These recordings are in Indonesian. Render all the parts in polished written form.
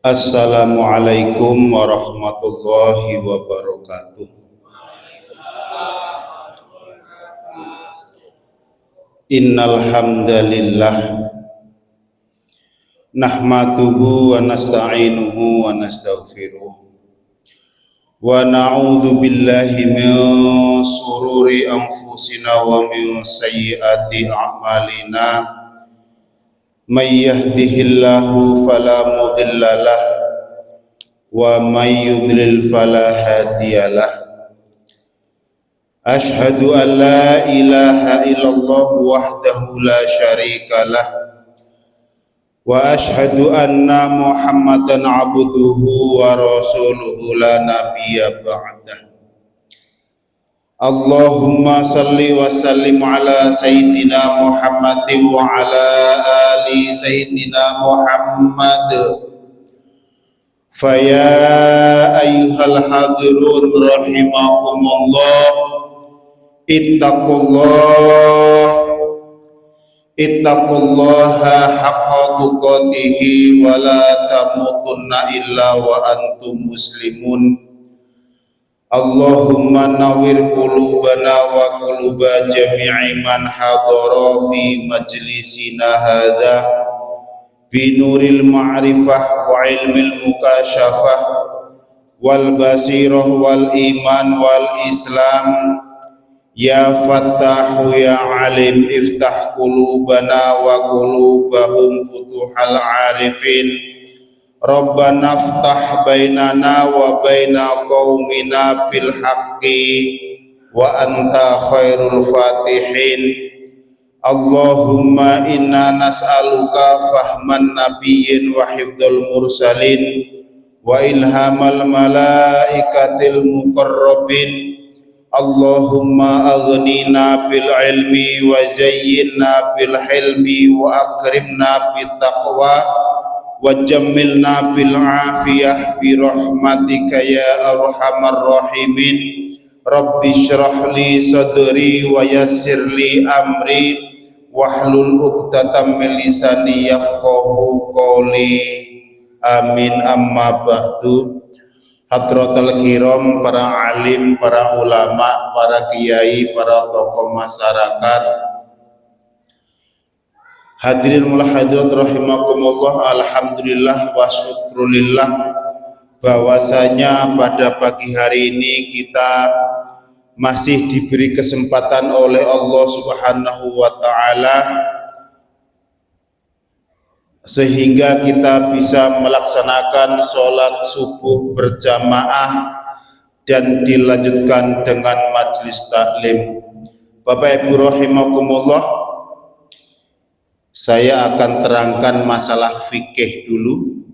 Assalamualaikum warahmatullahi wabarakatuh. Innal hamdalillah nahmaduhu wa nasta'inuhu wa nastaghfiruh wa na'udzu billahi min sururi anfusina wa min sayyiati a'malina. May yahdihillahu fala mudilla lah wa may yudlil fala hadiyalah. Ashhadu an la ilaha illallah wahdahu la syarikalah wa ashhadu anna Muhammadan abduhu wa rasuluhu la nabiyya ba'dah. Allahumma salli wa sallim ala sayyidina Muhammadin wa ala ali sayyidina Muhammad. Faya ayyuhal hadirun rahimakumullah, ittaqullaha haqqa tuqatihi wa la tamutunna illa wa antum muslimun. Allahumma nawwir qulubana wa quluba jami'i man hadara fi majlisina hadza bi nuril ma'rifah wa ilmil mukasyafah wal basirah wal iman wal islam. Ya Fattahu ya Alim, iftah qulubana wa qulubahum futuhal arifin. Rabbana ftah bainana wa baina qaumina bil haqqi wa anta khairul fatihin. Allahumma inna nas'aluka fahman nabiyyin wa hifdzal mursalin wa ilhamal malaikatil muqarrabin. Allahumma aghnina bil ilmi wa zayyinna bil hilmi wa akrimna bit taqwa wa jammilna bil afiyah bi rahmatika ya arhamar rahimin. Rabbi shrah li sadri wa yassir li amri wahlul 'uqdatam min lisani yafqahu qawli. Amin. Amma ba'du. Hadratul kiram, para alim, para ulama, para kiai, para tokoh masyarakat, hadirin wal hadirat rahimakumullah. Alhamdulillah wa syukrulillah bahwasanya pada pagi hari ini kita masih diberi kesempatan oleh Allah Subhanahu wa taala sehingga kita bisa melaksanakan sholat subuh berjamaah dan dilanjutkan dengan majelis taklim. Bapak Ibu rahimakumullah, saya akan terangkan masalah fikih dulu,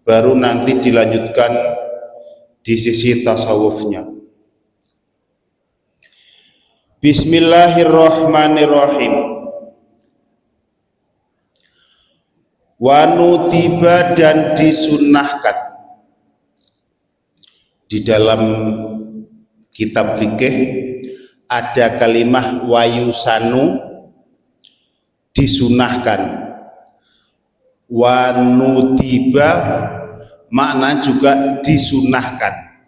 baru nanti dilanjutkan di sisi tasawufnya. Bismillahirrahmanirrahim. Wa nutiba, dan disunnahkan. Di dalam kitab fikih ada kalimah wayusanu, disunahkan. Wa nutiba makna juga disunahkan.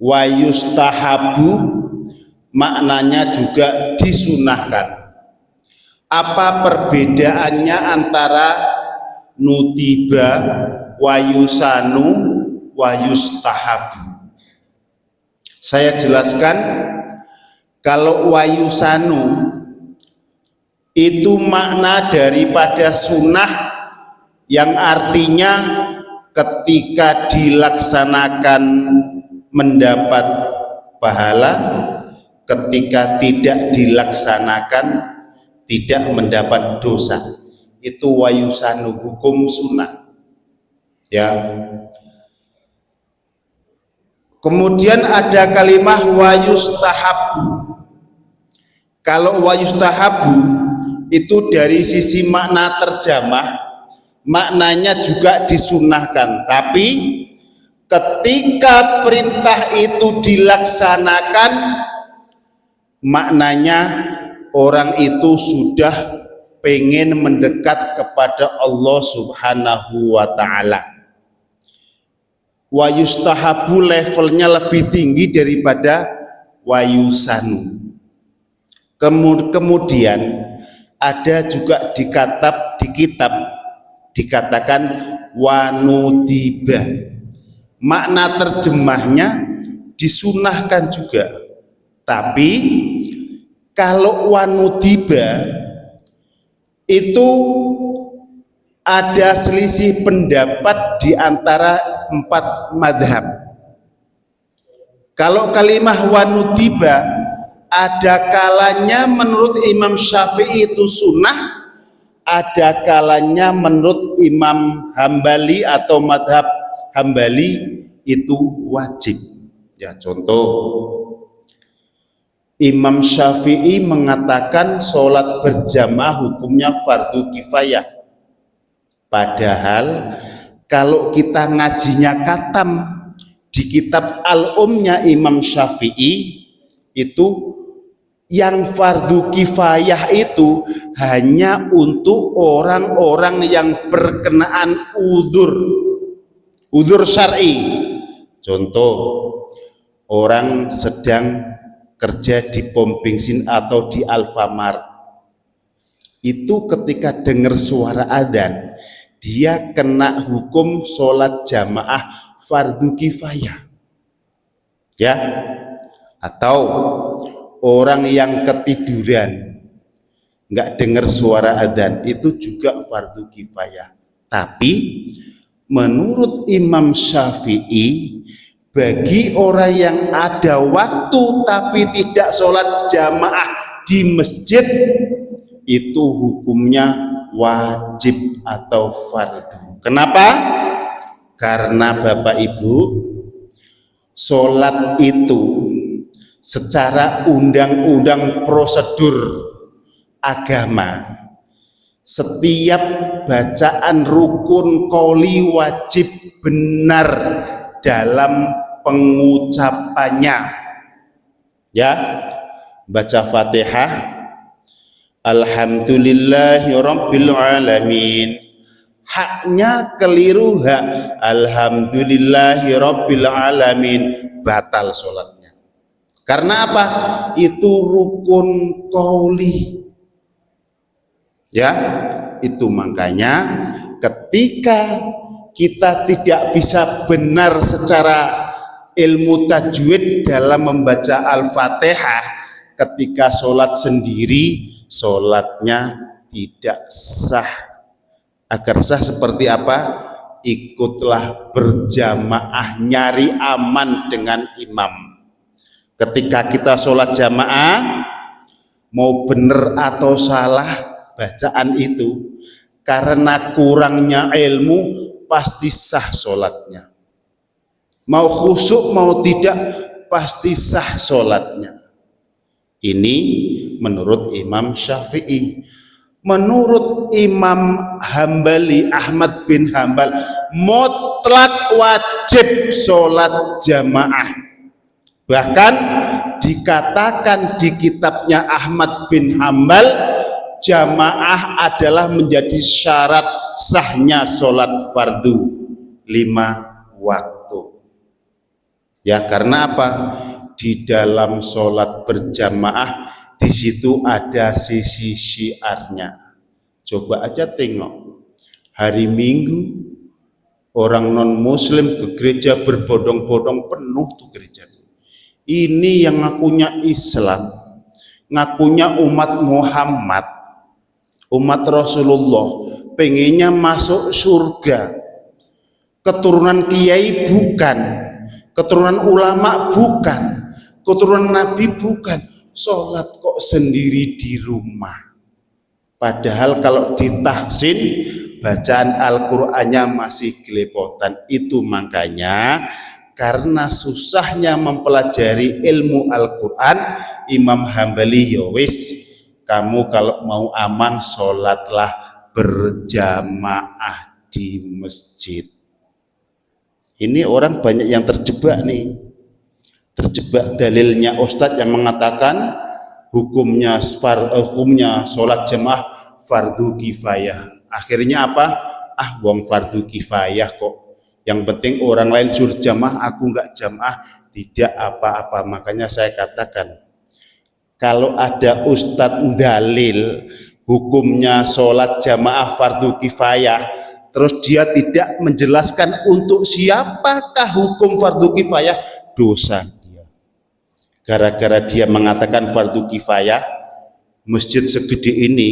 Wayustahabu maknanya juga disunahkan. Apa perbedaannya antara nutiba, wayusanu, wayustahabu? Saya jelaskan. Kalau wayusanu itu makna daripada sunnah yang artinya ketika dilaksanakan mendapat pahala, ketika tidak dilaksanakan tidak mendapat dosa. Itu wayusanu, hukum sunnah ya. Kemudian ada kalimah wayustahabu. Kalau wayustahabu itu dari sisi makna terjemah, maknanya juga disunahkan, tapi ketika perintah itu dilaksanakan, maknanya orang itu sudah pengen mendekat kepada Allah Subhanahu wa ta'ala. wa yustahabu levelnya lebih tinggi daripada wa yusanu. Kemudian ada juga di kitab dikatakan wanudiba. Makna terjemahnya disunahkan juga. Tapi kalau wanudiba itu ada selisih pendapat di antara 4 madhab. Kalau kalimah wanudiba ada kalanya menurut Imam Syafi'i itu sunnah, ada kalanya menurut Imam Hambali atau madhab Hambali itu wajib. Ya, contoh Imam Syafi'i mengatakan sholat berjamaah hukumnya fardu kifayah. Padahal kalau kita ngajinya katam di kitab Al-Umnya Imam Syafi'i itu yang fardu kifayah itu hanya untuk orang-orang yang berkenaan udzur syar'i. Contoh, orang sedang kerja di pom bensin atau di Alfamart, itu ketika dengar suara adzan dia kena hukum sholat jamaah fardu kifayah, ya. Atau orang yang ketiduran nggak dengar suara adzan itu juga fardu kifayah. Tapi menurut Imam Syafi'i, bagi orang yang ada waktu tapi tidak sholat jamaah di masjid itu hukumnya wajib atau fardu. Kenapa? Karena Bapak Ibu, sholat itu secara undang-undang prosedur agama, setiap bacaan rukun qauli wajib benar dalam pengucapannya. Ya, baca Fatihah, alhamdulillahi rabbil alamin. Haknya keliru hak, alhamdulillahi rabbil alamin, batal sholatnya. Karena apa? Itu rukun qauli. Ya, itu makanya ketika kita tidak bisa benar secara ilmu tajwid dalam membaca Al-Fatihah, ketika sholat sendiri sholatnya tidak sah. Agar sah seperti apa? Ikutlah berjamaah, nyari aman dengan imam. Ketika kita sholat jamaah, mau benar atau salah bacaan itu, karena kurangnya ilmu pasti sah sholatnya. Mau khusyuk mau tidak pasti sah sholatnya. Ini menurut Imam Syafi'i. Menurut Imam Hambali, Ahmad bin Hambal, mutlak wajib sholat jamaah. Bahkan dikatakan di kitabnya Ahmad bin Hambal, jamaah adalah menjadi syarat sahnya sholat fardu 5 waktu. Ya, karena apa? Di dalam sholat berjamaah di situ ada sisi syiarnya. Coba aja tengok hari Minggu orang non Muslim ke gereja berbondong-bondong, penuh tuh gereja. Ini yang ngakunya Islam, ngakunya umat Muhammad, umat Rasulullah, pengennya masuk surga. Keturunan kiai bukan, keturunan ulama bukan, keturunan nabi bukan. Sholat kok sendiri di rumah. Padahal kalau ditahsin bacaan Al-Qur'annya masih gelepotan. Itu makanya karena susahnya mempelajari ilmu Al-Qur'an, Imam Hambali, ya wis, kamu kalau mau aman sholatlah berjamaah di masjid. Ini orang banyak yang terjebak nih. Terjebak dalilnya Ustadz yang mengatakan hukumnya sholat jamaah fardu kifayah. Akhirnya apa? Wong fardu kifayah kok Yang penting orang lain suruh jamaah, aku nggak jamaah, tidak apa-apa. Makanya saya katakan, kalau ada ustadz dalil hukumnya sholat jamaah fardu kifayah, terus dia tidak menjelaskan untuk siapakah hukum fardu kifayah, dosa dia. Gara-gara dia mengatakan fardu kifayah, masjid segede ini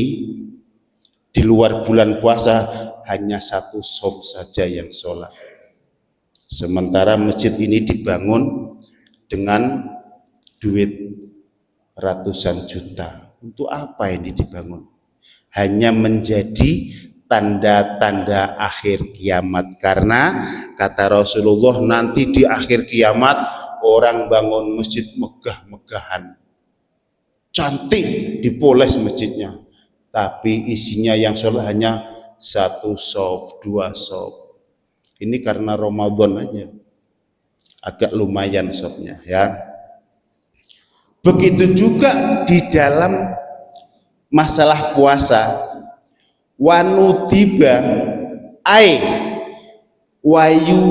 di luar bulan puasa hanya satu shaf saja yang sholat. Sementara masjid ini dibangun dengan duit ratusan juta. Untuk apa ini dibangun? Hanya menjadi tanda-tanda akhir kiamat. Karena kata Rasulullah, nanti di akhir kiamat orang bangun masjid megah-megahan, cantik, dipoles masjidnya, tapi isinya yang sholat hanya satu shaf, dua shaf. Ini karena Ramadan aja, agak lumayan shafnya ya. Begitu juga di dalam masalah puasa, wanudiba wayu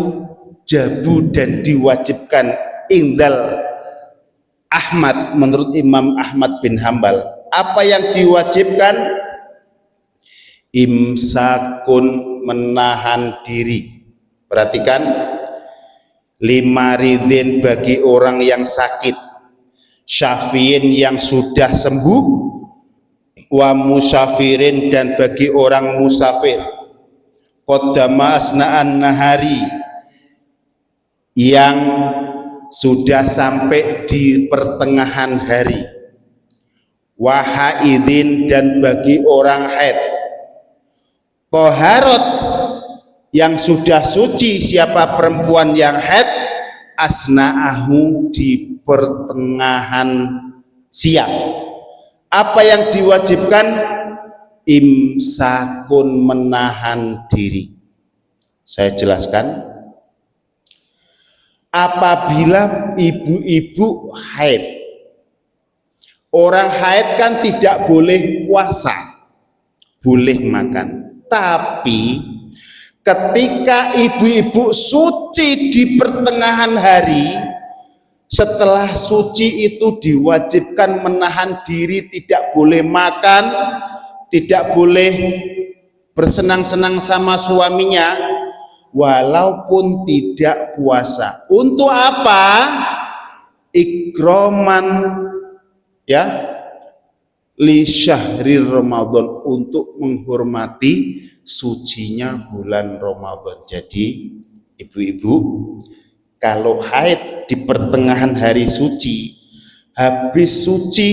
jabu, dan diwajibkan indal Ahmad, menurut Imam Ahmad bin Hambal. Apa yang diwajibkan? Imsakun, menahan diri. Perhatikan, 5 ridin bagi orang yang sakit, syafiin yang sudah sembuh, wa musafirin, dan bagi orang musafir, qaddama asna'an nahari, yang sudah sampai di pertengahan hari, wa haidin, dan bagi orang haid, toharot, yang sudah suci. Siapa perempuan yang haid? Asna'ahu, di pertengahan siang. Apa yang diwajibkan? Imsakun, menahan diri. Saya jelaskan. Apabila ibu-ibu haid, orang haid kan tidak boleh puasa, boleh makan. Tapi ketika ibu-ibu suci di pertengahan hari, setelah suci itu diwajibkan menahan diri, tidak boleh makan, tidak boleh bersenang-senang sama suaminya, walaupun tidak puasa. Untuk apa? Ikroman, ya, li syahri Ramadan, untuk menghormati sucinya bulan Ramadan. Jadi ibu-ibu kalau haid di pertengahan hari suci, habis suci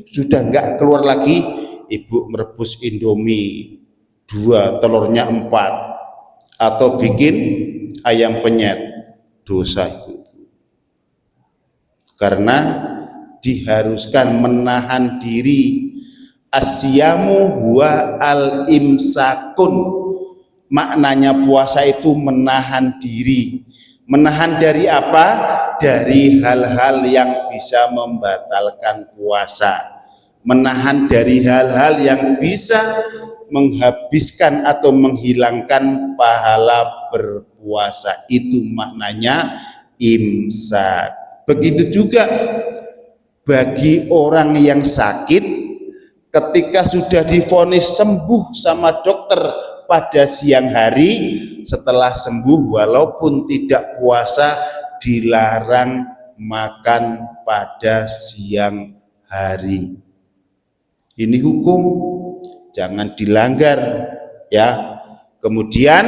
sudah enggak keluar lagi, ibu merebus indomie 2, telurnya 4, atau bikin ayam penyet, dosa itu. Karena diharuskan menahan diri. Asyamu huwa al-imsakun, maknanya puasa itu menahan diri. Menahan dari apa? Dari hal-hal yang bisa membatalkan puasa, menahan dari hal-hal yang bisa menghabiskan atau menghilangkan pahala berpuasa. Itu maknanya imsak. Begitu juga bagi orang yang sakit, ketika sudah divonis sembuh sama dokter pada siang hari, setelah sembuh walaupun tidak puasa, dilarang makan pada siang hari. Ini hukum, jangan dilanggar ya. Kemudian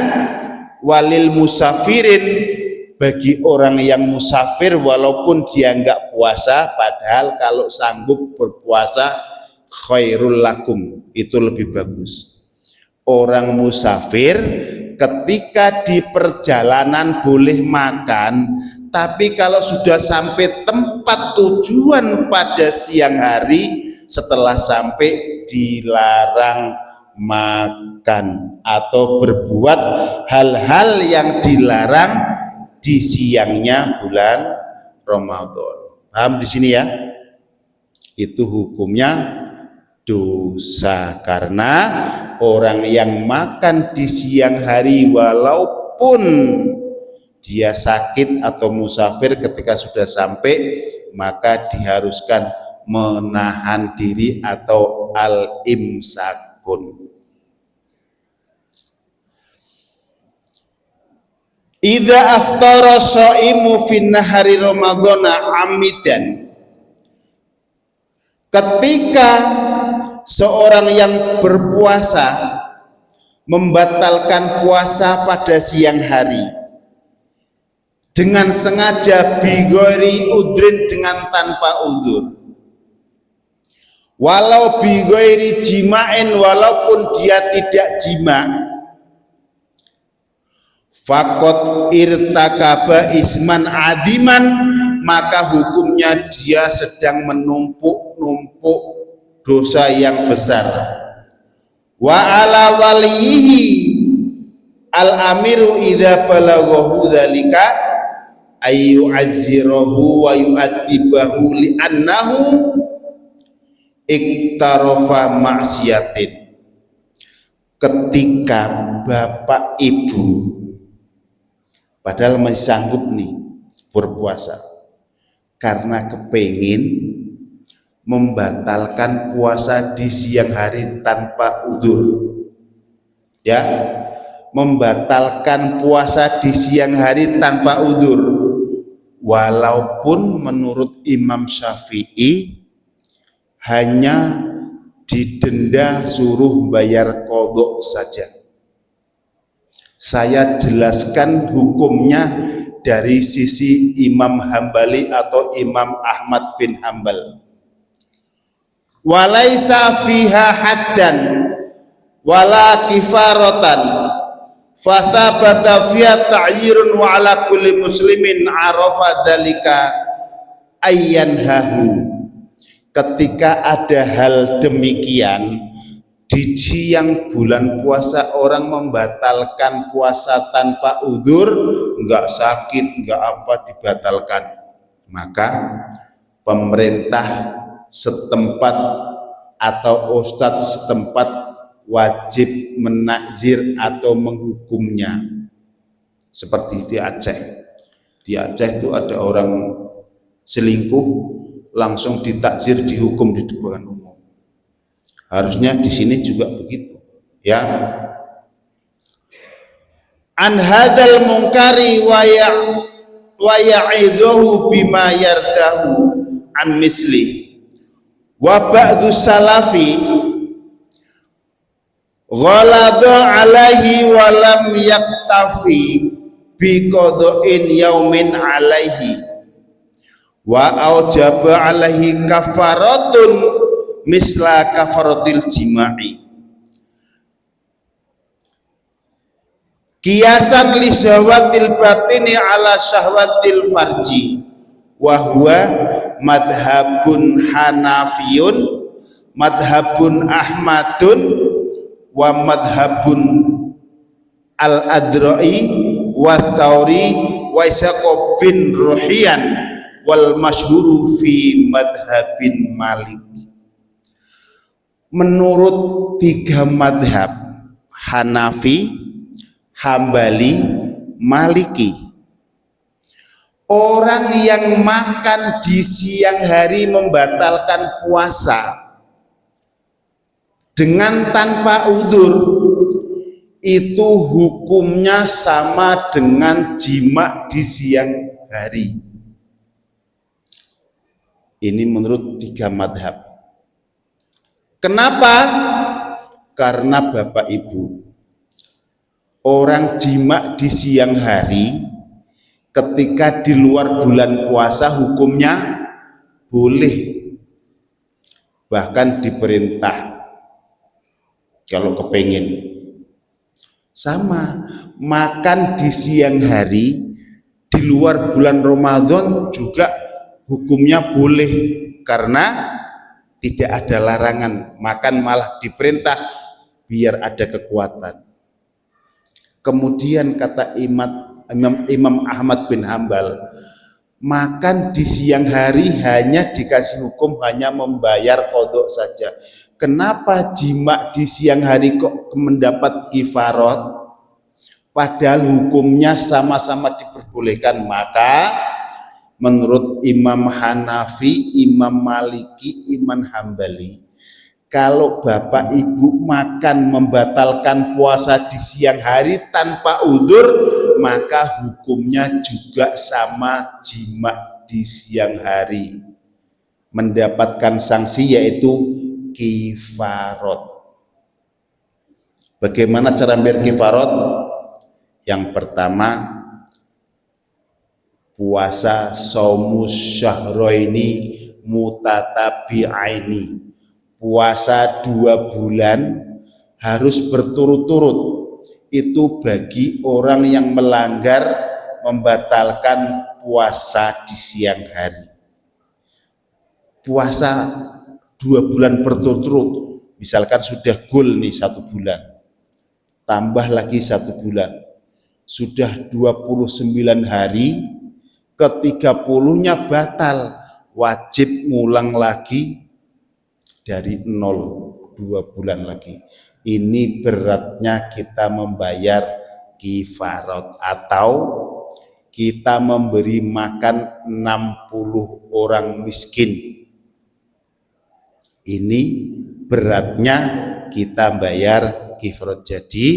walil musafirin, bagi orang yang musafir walaupun dia enggak puasa, padahal kalau sanggup berpuasa khairul lakum, itu lebih bagus. Orang musafir ketika di perjalanan boleh makan, tapi kalau sudah sampai tempat tujuan pada siang hari, setelah sampai dilarang makan atau berbuat hal-hal yang dilarang di siangnya bulan Ramadan. Paham di sini ya? Itu hukumnya dosa, karena orang yang makan di siang hari walaupun dia sakit atau musafir, ketika sudah sampai maka diharuskan menahan diri atau al-imsakun. Idza aftara shaimu fi nahari ramadhana amidan, ketika seorang yang berpuasa membatalkan puasa pada siang hari dengan sengaja, bighairi udrin, dengan tanpa udzur, walau bighairi jima'in, walaupun dia tidak jima, faqad irtakaba isman adiman, maka hukumnya dia sedang menumpuk-numpuk dosa yang besar. Wa ala walihi al-amiru idza balaghahu dzalika ayu azzirahu wa yu'adibahu li'annahu iktarafa maksiatin. Ketika bapak ibu padahal masih sanggup nih berpuasa, karena kepengin membatalkan puasa di siang hari tanpa udzur, ya, membatalkan puasa di siang hari tanpa udzur, walaupun menurut Imam Syafi'i hanya didenda, suruh bayar qadha saja. Saya jelaskan hukumnya dari sisi Imam Hambali atau Imam Ahmad bin Hambal. Walaisa fiha haddan wala kifaratan fathabata fiha ta'yirun wa ala kulli muslimin arafa dzalika ayyanhahu. Ketika ada hal demikian di siang bulan puasa, orang membatalkan puasa tanpa udzur, enggak sakit, enggak apa, dibatalkan, maka pemerintah setempat atau ustadz setempat wajib menakzir atau menghukumnya. Seperti di Aceh. Di Aceh itu ada orang selingkuh, langsung ditakzir, dihukum di depan umum. Harusnya di sini juga begitu, ya. An hadzal munkari wa ya'idhuhu bima yardahu an misli. Wa ba'du salafi ghalada alaihi wa lam yaktafi bi qada'in yaumin alaihi wa aujaba alaihi kafaratun misla kafaratil jima'i kiasan li syahwatil batini ala syahwatil farji wa huwa madhabun hanafiyun, madhabun ahmadun, wa madhabun al-adrai wa thauri wa isaqo bin ruhiyan wal masyhuru fi madhabin malik. Menurut tiga madhab, Hanafi, Hambali, Maliki, orang yang makan di siang hari membatalkan puasa dengan tanpa udzur, itu hukumnya sama dengan jima di siang hari. Ini menurut tiga madhab. Kenapa? Karena Bapak Ibu, orang jima di siang hari ketika di luar bulan puasa hukumnya boleh, bahkan diperintah kalau kepengen. Sama, makan di siang hari di luar bulan Ramadan juga hukumnya boleh, karena tidak ada larangan, makan malah diperintah biar ada kekuatan. Kemudian kata Imam Ahmad bin Hambal, makan di siang hari hanya dikasih hukum hanya membayar qadha saja. Kenapa jima di siang hari kok mendapat kifarat? padahal hukumnya sama-sama diperbolehkan. Maka menurut Imam Hanafi, Imam Maliki, Imam Hambali, kalau bapak ibu makan membatalkan puasa di siang hari tanpa udzur, maka hukumnya juga sama jima di siang hari, mendapatkan sanksi yaitu kifarot. Bagaimana cara bayar kifarot? Yang pertama, puasa saumus syahroini mutatabi'aini, puasa 2 bulan harus berturut-turut. Itu bagi orang yang melanggar membatalkan puasa di siang hari. Puasa 2 bulan berturut-turut, misalkan sudah goal nih 1 bulan, tambah lagi 1 bulan, sudah 29 hari, ke-30-nya batal, wajib ngulang lagi dari 0, 2 bulan lagi. Ini beratnya kita membayar kifarot, atau kita memberi makan 60 orang miskin. Ini beratnya kita bayar kifarot. Jadi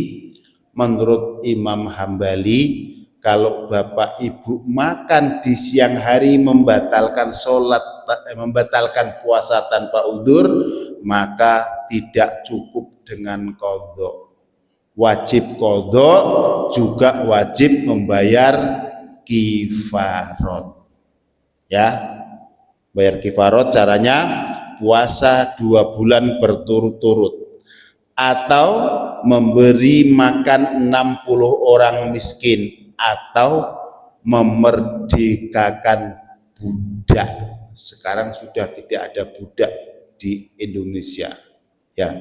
menurut Imam Hambali, kalau bapak ibu makan di siang hari membatalkan sholat, membatalkan puasa tanpa udzur, maka tidak cukup dengan qadha. Wajib qadha, juga wajib membayar kifarot. Ya, bayar kifarot caranya puasa 2 bulan berturut-turut, atau memberi makan 60 orang miskin, atau memerdekakan budak. Sekarang sudah tidak ada budak di Indonesia. Ya,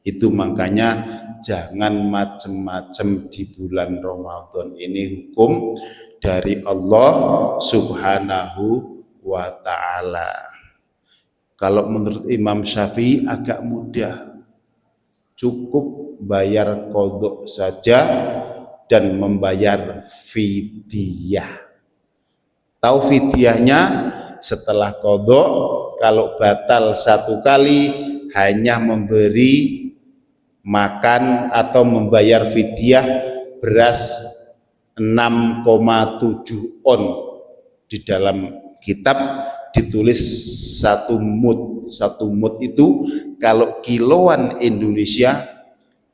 itu makanya jangan macam-macam di bulan Ramadan. Ini hukum dari Allah Subhanahu wa ta'ala. Kalau menurut Imam Syafi'i agak mudah, cukup bayar qadha saja dan membayar fidyah. Tahu fidyahnya? Setelah qadha, kalau batal 1 kali, hanya memberi makan atau membayar fidyah beras 6,7 on. Di dalam kitab ditulis 1 mud. 1 mud itu kalau kiloan Indonesia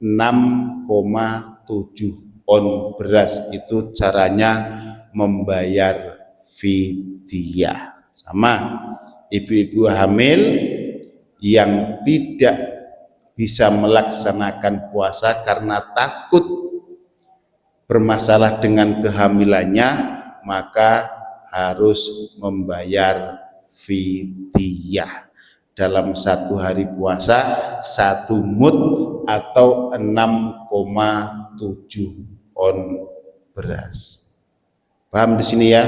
6,7 on beras. Itu caranya membayar fidyah. Sama ibu-ibu hamil yang tidak bisa melaksanakan puasa karena takut bermasalah dengan kehamilannya, maka harus membayar fidyah. Dalam 1 hari puasa 1 mud atau 6,7 on beras. Paham di sini ya?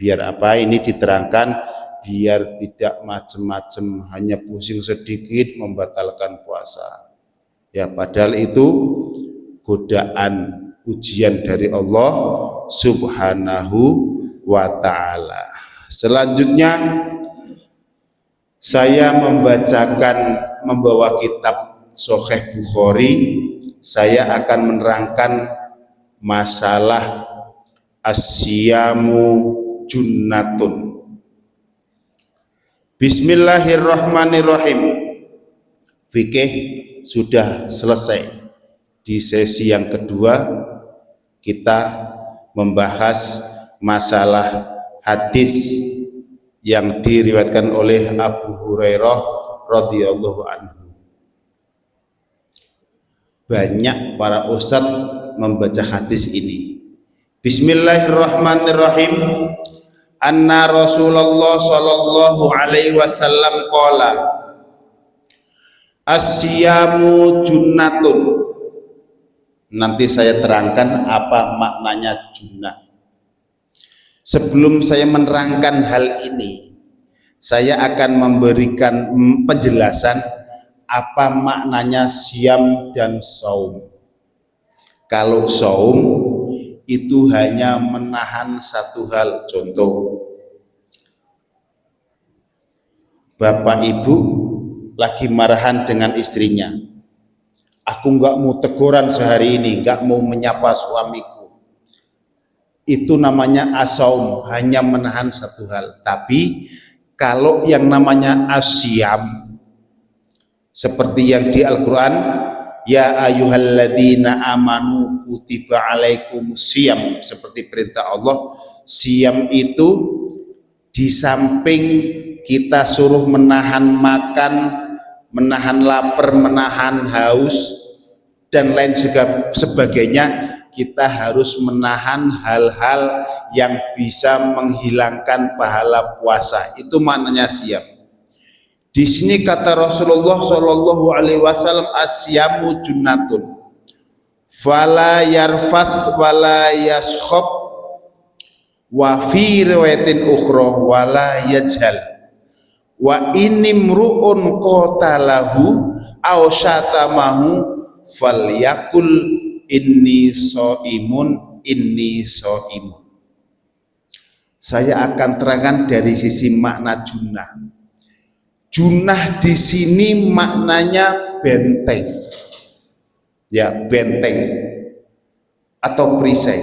Biar apa ini diterangkan, biar tidak macam-macam, hanya pusing sedikit membatalkan puasa. Ya, padahal itu godaan, ujian dari Allah Subhanahu wa ta'ala. Selanjutnya saya membawa kitab Sahih Bukhari. Saya akan menerangkan masalah as-siyamu junnatun. Bismillahirrahmanirrahim. Fikih sudah selesai. Di sesi yang kedua kita membahas masalah hadis yang diriwayatkan oleh Abu Hurairah radhiyallahu anhu. Banyak para ustadz membaca hadis ini. Bismillahirrahmanirrahim. Anna Rasulullah sallallahu alaihi wasallam qala as-siyamu junnatun. Nanti saya terangkan apa maknanya junnah. Sebelum saya menerangkan hal ini, saya akan memberikan penjelasan apa maknanya siam dan saum. Kalau saum itu hanya menahan satu hal. Contoh, bapak ibu lagi marahan dengan istrinya. Aku nggak mau teguran sehari ini, nggak mau menyapa suamiku. Itu namanya asaum, hanya menahan satu hal. Tapi kalau yang namanya asyam, seperti yang di Al-Quran, ya ayyuhalladzina amanu kutiba alaikumus syiyam, seperti perintah Allah. Syiyam itu di samping kita suruh menahan makan, menahan lapar, menahan haus, dan lain sebagainya, kita harus menahan hal-hal yang bisa menghilangkan pahala puasa. Itu maknanya syiyam. Di sini kata Rasulullah Shallallahu Alaihi Wasallam, asyamu junnatun, fala yarfath wala yaskhab, wa fi riwayatin ukhra wala yajhal, wa inimru'un qatalahu aw syatamahu falyakul inni shaimun, inni shaimun. Saya akan terangkan dari sisi makna junnah. Junnah di sini maknanya benteng, ya, benteng atau perisai.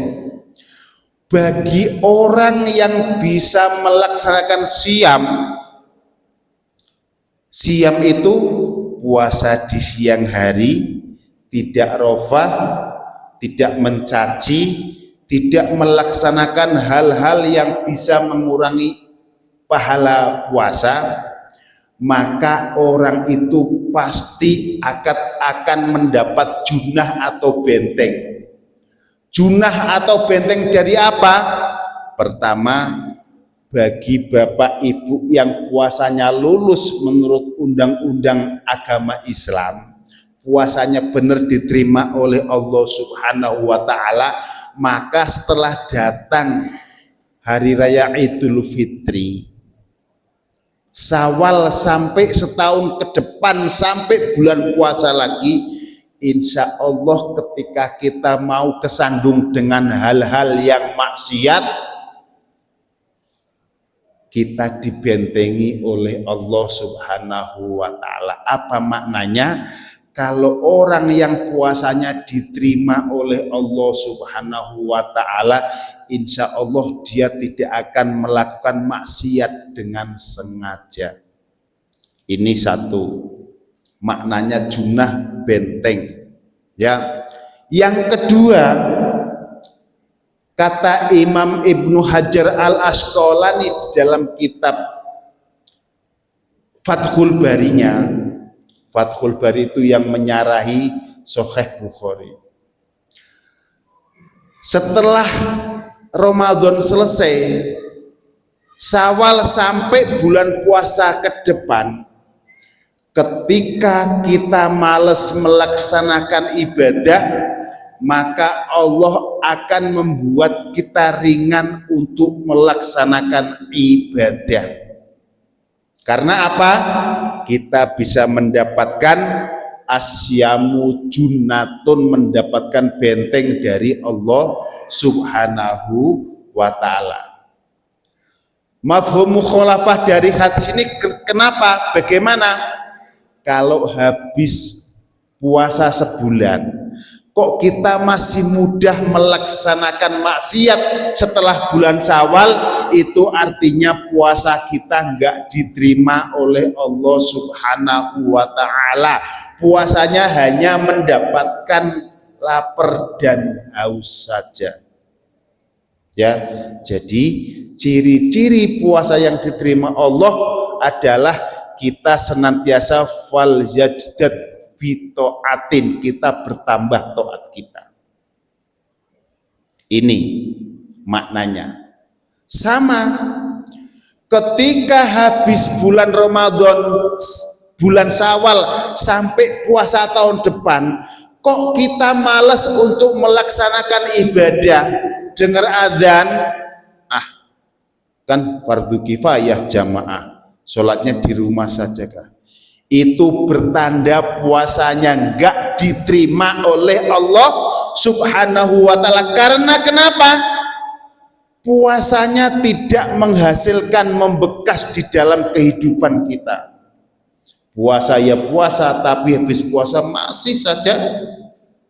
Bagi orang yang bisa melaksanakan siam itu puasa di siang hari, tidak rofah, tidak mencaci, tidak melaksanakan hal-hal yang bisa mengurangi pahala puasa, maka orang itu pasti akan mendapat junnah atau benteng. Junnah atau benteng dari apa? Pertama, bagi bapak ibu yang puasanya lulus menurut undang-undang agama Islam, puasanya benar diterima oleh Allah Subhanahu wa Ta'ala, maka setelah datang hari raya Idul Fitri, Syawal sampai setahun ke depan, sampai bulan puasa lagi, insya Allah ketika kita mau kesandung dengan hal-hal yang maksiat, kita dibentengi oleh Allah Subhanahu wa Ta'ala. Apa maknanya? Kalau orang yang puasanya diterima oleh Allah Subhanahu wa Ta'ala, insya Allah dia tidak akan melakukan maksiat dengan sengaja. Ini satu, maknanya junnah, benteng, ya. Yang kedua, kata Imam Ibnu Hajar Al-Asqalani di dalam kitab Fathul Barinya, Fathul Bari itu yang menyarahi Sahih Bukhari. Setelah Ramadan selesai, Syawal sampai bulan puasa ke depan, ketika kita malas melaksanakan ibadah, maka Allah akan membuat kita ringan untuk melaksanakan ibadah. Karena apa? Kita bisa mendapatkan asyamu junnatun, mendapatkan benteng dari Allah Subhanahu wa Ta'ala. Mafhum mukhalafah dari hadis ini kenapa? Bagaimana? Kalau habis puasa sebulan, kok kita masih mudah melaksanakan maksiat setelah bulan Syawal, itu artinya puasa kita enggak diterima oleh Allah Subhanahu wa Ta'ala. Puasanya hanya mendapatkan lapar dan haus saja. Ya, jadi ciri-ciri puasa yang diterima Allah adalah kita senantiasa fal yajdad bitaatin, kita bertambah taat kita. Ini maknanya. Sama ketika habis bulan Ramadan, bulan Syawal sampai puasa tahun depan, kok kita malas untuk melaksanakan ibadah? Dengar adzan, kan fardu kifayah jamaah, sholatnya di rumah saja kah? Itu bertanda puasanya enggak diterima oleh Allah Subhanahu wa ta'ala. Karena kenapa? Puasanya tidak menghasilkan membekas di dalam kehidupan kita. Puasa ya puasa, tapi habis puasa masih saja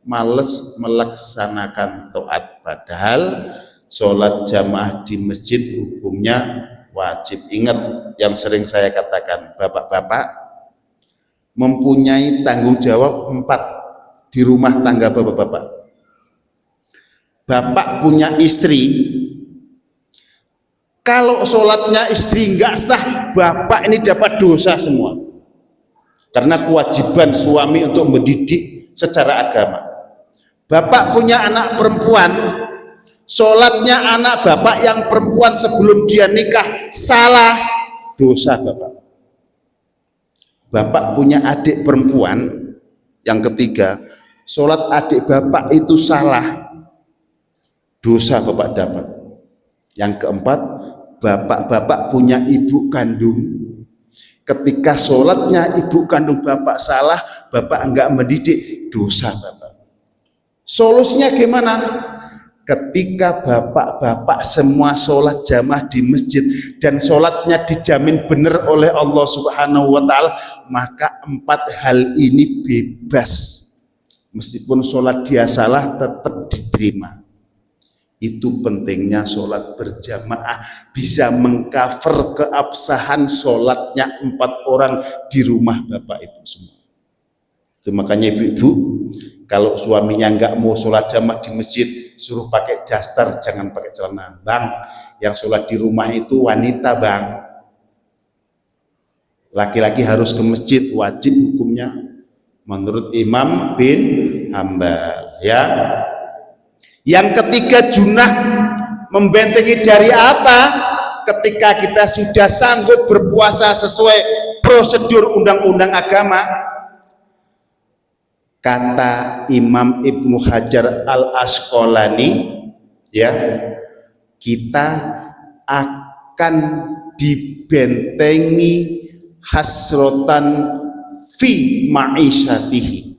males melaksanakan taat. Padahal sholat jamaah di masjid hukumnya wajib. Ingat yang sering saya katakan, bapak-bapak mempunyai tanggung jawab 4 di rumah tangga bapak-bapak. Bapak punya istri, kalau sholatnya istri nggak sah, bapak ini dapat dosa semua. Karena kewajiban suami untuk mendidik secara agama. Bapak punya anak perempuan, sholatnya anak bapak yang perempuan sebelum dia nikah salah, dosa bapak. Bapak punya adik perempuan, yang ketiga, sholat adik bapak itu salah, dosa bapak dapat. Yang keempat, bapak-bapak punya ibu kandung, ketika sholatnya ibu kandung bapak salah, bapak enggak mendidik, dosa bapak. Solusinya gimana? Ketika bapak-bapak semua sholat jamaah di masjid dan sholatnya dijamin benar oleh Allah Subhanahu wa ta'ala, maka 4 hal ini bebas. Meskipun sholat dia salah tetap diterima. Itu pentingnya sholat berjamaah, bisa mengcover keabsahan sholatnya 4 orang di rumah bapak ibu semua. Itu makanya ibu-ibu, kalau suaminya nggak mau sholat jamaah di masjid, suruh pakai daster, jangan pakai celana. Bang, yang sholat di rumah itu wanita bang. Laki-laki harus ke masjid, wajib hukumnya menurut Imam bin Hambal. Ya. Yang ketiga, junah membentengi dari apa? Ketika kita sudah sanggup berpuasa sesuai prosedur undang-undang agama, kata Imam Ibnu Hajar Al-Asqalani, ya, kita akan dibentengi hasrotan fi ma'isyatihi.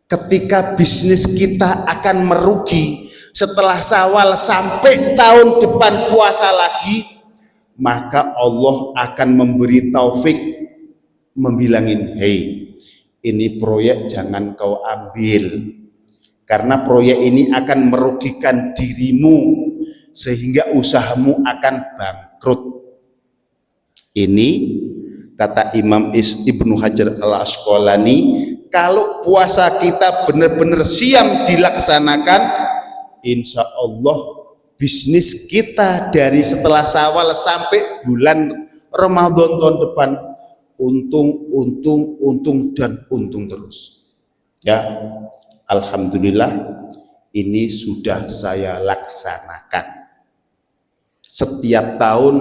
Ketika bisnis kita akan merugi setelah Syawal sampai tahun depan puasa lagi, maka Allah akan memberi taufik membilangin, hei, ini proyek jangan kau ambil, karena proyek ini akan merugikan dirimu sehingga usahamu akan bangkrut. Ini kata Imam Ibnu Hajar Al-Asqalani. Kalau puasa kita benar-benar siap dilaksanakan, insya Allah bisnis kita dari setelah Syawal sampai bulan Ramadan tahun depan untung dan untung terus. Ya, alhamdulillah ini sudah saya laksanakan. Setiap tahun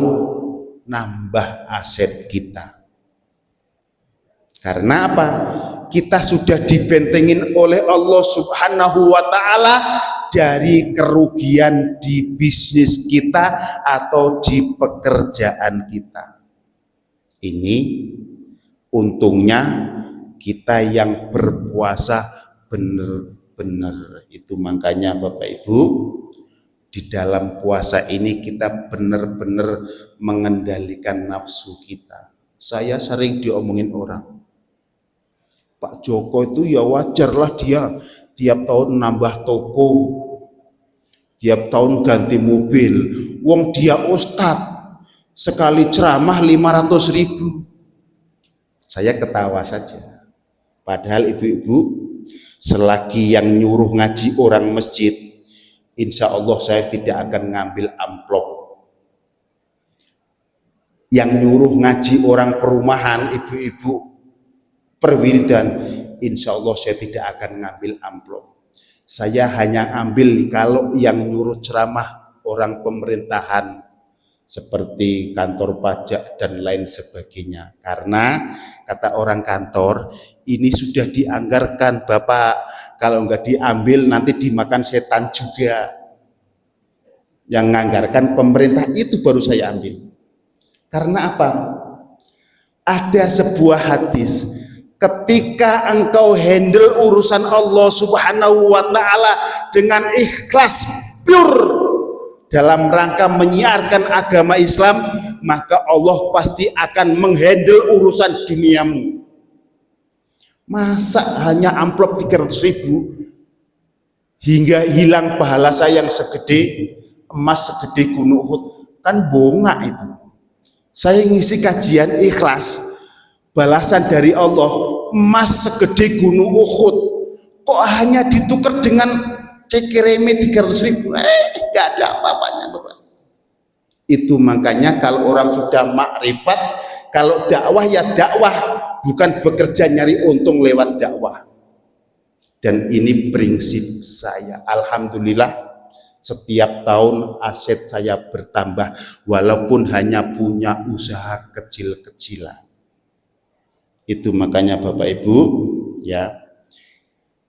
nambah aset kita. Karena apa? Kita sudah dibentengin oleh Allah Subhanahu wa ta'ala dari kerugian di bisnis kita atau di pekerjaan kita. Ini untungnya kita yang berpuasa benar-benar. Itu makanya Bapak Ibu, di dalam puasa ini kita benar-benar mengendalikan nafsu kita. Saya sering diomongin orang, Pak Joko itu ya wajarlah dia tiap tahun nambah toko, tiap tahun ganti mobil. Wong dia ustadz, sekali ceramah 500.000. Saya ketawa saja. Padahal ibu-ibu, selagi yang nyuruh ngaji orang masjid, insya Allah saya tidak akan ngambil amplop. Yang nyuruh ngaji orang perumahan, ibu-ibu perwiridan, insya Allah saya tidak akan ngambil amplop. Saya hanya ambil kalau yang nyuruh ceramah orang pemerintahan seperti kantor pajak dan lain sebagainya. Karena kata orang kantor, ini sudah dianggarkan Bapak, kalau enggak diambil nanti dimakan setan juga. Yang menganggarkan pemerintah itu baru saya ambil. Karena apa? Ada sebuah hadis, Ketika engkau handle urusan Allah Subhanahu wa ta'ala dengan ikhlas pure dalam rangka menyiarkan agama Islam, maka Allah pasti akan menghandle urusan duniamu. Masa hanya amplop 300.000 hingga hilang pahala saya yang segede emas, segede gunung Uhud? Kan bongak itu. Saya ngisi kajian ikhlas, balasan dari Allah emas segede gunung Uhud kok hanya ditukar dengan cekereme 300.000. Gak ada apa-apanya Bapak. Itu makanya kalau orang sudah makrifat, kalau dakwah ya dakwah, bukan bekerja nyari untung lewat dakwah. Dan ini prinsip saya. Alhamdulillah setiap tahun aset saya bertambah, walaupun hanya punya usaha kecil-kecilan. Itu makanya Bapak Ibu ya,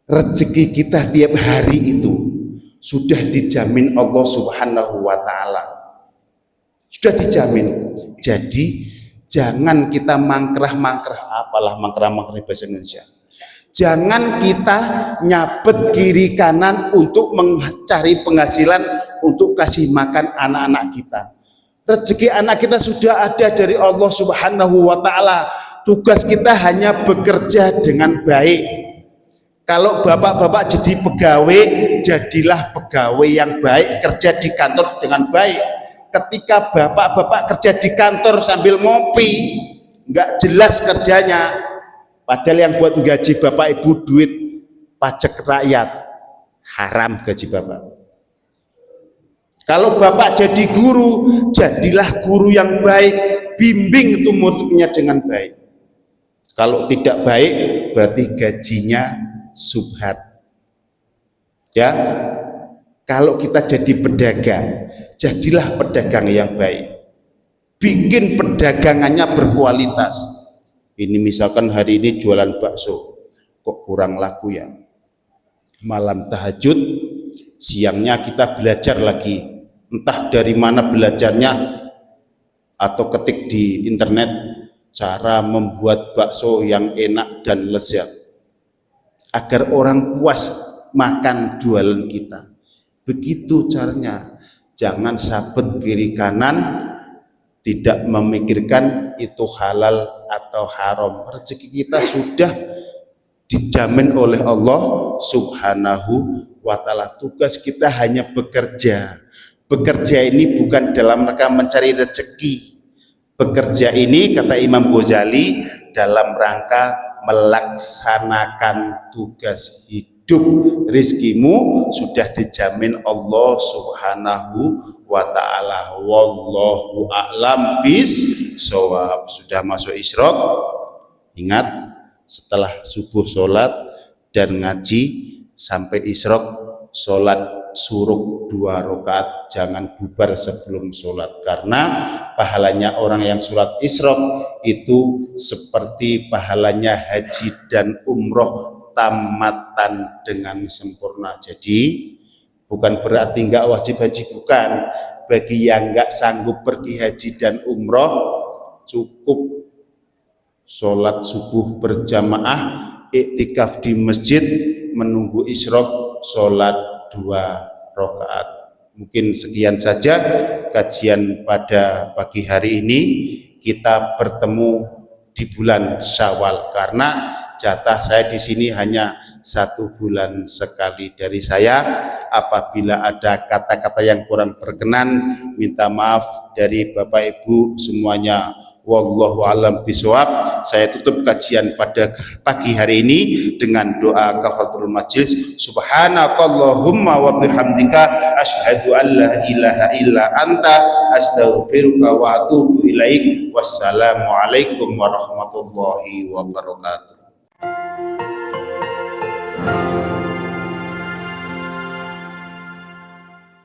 rezeki kita tiap hari itu sudah dijamin Allah Subhanahu wa ta'ala, sudah dijamin. Jadi jangan kita mangkrah-mangkrah, apalah mangkrah-mangkrah bahasa Indonesia. Jangan kita nyabet kiri kanan untuk mencari penghasilan untuk kasih makan anak-anak kita. Rezeki anak kita sudah ada dari Allah Subhanahu wa ta'ala. Tugas kita hanya bekerja dengan baik. Kalau bapak-bapak jadi pegawai, jadilah pegawai yang baik, kerja di kantor dengan baik. Ketika bapak-bapak kerja di kantor sambil ngopi, nggak jelas kerjanya, padahal yang buat gaji bapak ibu duit pajak rakyat, haram gaji bapak. Kalau bapak jadi guru, jadilah guru yang baik, bimbing itu muridnya dengan baik. Kalau tidak baik, berarti gajinya subhat. Ya, kalau kita jadi pedagang, jadilah pedagang yang baik. Bikin perdagangannya berkualitas. Ini misalkan hari ini jualan bakso, kok kurang laku ya. Malam tahajud, siangnya kita belajar lagi. Entah dari mana belajarnya, atau ketik di internet cara membuat bakso yang enak dan lezat agar orang puas makan jualan kita. Begitu caranya. Jangan sabet kiri kanan, tidak memikirkan itu halal atau haram. Rezeki kita sudah dijamin oleh Allah Subhanahu wa ta'ala. Tugas kita hanya bekerja. Bekerja ini bukan dalam rangka mencari rezeki. Bekerja ini kata Imam Ghazali dalam rangka melaksanakan tugas hidup. Rizkimu sudah dijamin Allah Subhanahu wa ta'ala. Wallahu a'lam bis-shawab. Sudah masuk Isyraq. Ingat, setelah subuh sholat dan ngaji sampai Isyraq, sholat suruk 2 rakaat, jangan bubar sebelum sholat, karena pahalanya orang yang sholat Isyraq itu seperti pahalanya haji dan umroh tamatan dengan sempurna. Jadi bukan berarti nggak wajib haji, bukan. Bagi yang nggak sanggup pergi haji dan umroh, cukup sholat subuh berjamaah, iktikaf di masjid, menunggu Isyraq, sholat 2 rakaat. Mungkin sekian saja kajian pada pagi hari ini. Kita bertemu di bulan Syawal karena jatah saya di sini hanya 1 bulan sekali. Dari saya, apabila ada kata-kata yang kurang berkenan, minta maaf dari Bapak Ibu semuanya. Wallahu a'lam bishawab. Saya tutup kajian pada pagi hari ini dengan doa kafaratul majlis. Subhanakallahumma wa bihamdika asyhadu an la ilaha illa anta astaghfiruka wa atubu ilaik. Wassalamualaikum warahmatullahi wabarakatuh.